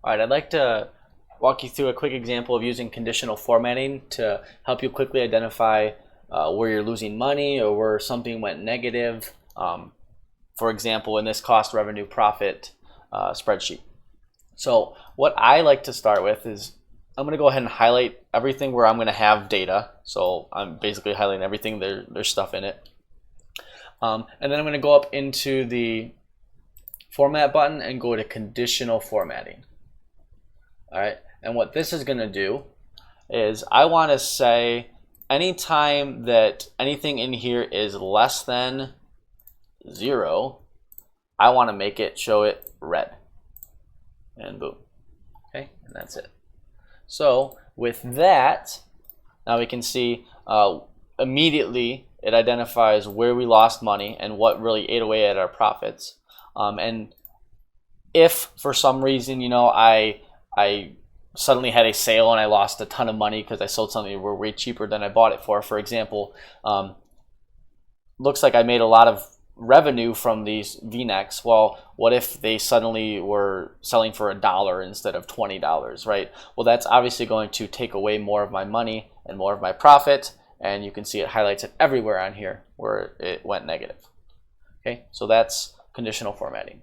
All right, I'd like to walk you through a quick example of using conditional formatting to help you quickly identify where you're losing money or where something went negative. For example, in this cost, revenue, profit spreadsheet. So what I like to start with is I'm going to go ahead and highlight everything where I'm going to have data. So I'm basically highlighting everything, there's stuff in it. And then I'm going to go up into the format button and go to conditional formatting. All right, and what this is going to do is I want to say anytime that anything in here is less than 0, I want to make it show it red. And boom. Okay, and that's it. So with that, now we can see immediately it identifies where we lost money and what really ate away at our profits. And if for some reason, I suddenly had a sale and I lost a ton of money because I sold something that were way cheaper than I bought it for example, looks like I made a lot of revenue from these V-necks. Well, what if they suddenly were selling for $1 instead of $20, right? Well, that's obviously going to take away more of my money and more of my profit, and you can see it highlights it everywhere on here where it went negative. Okay, so that's conditional formatting.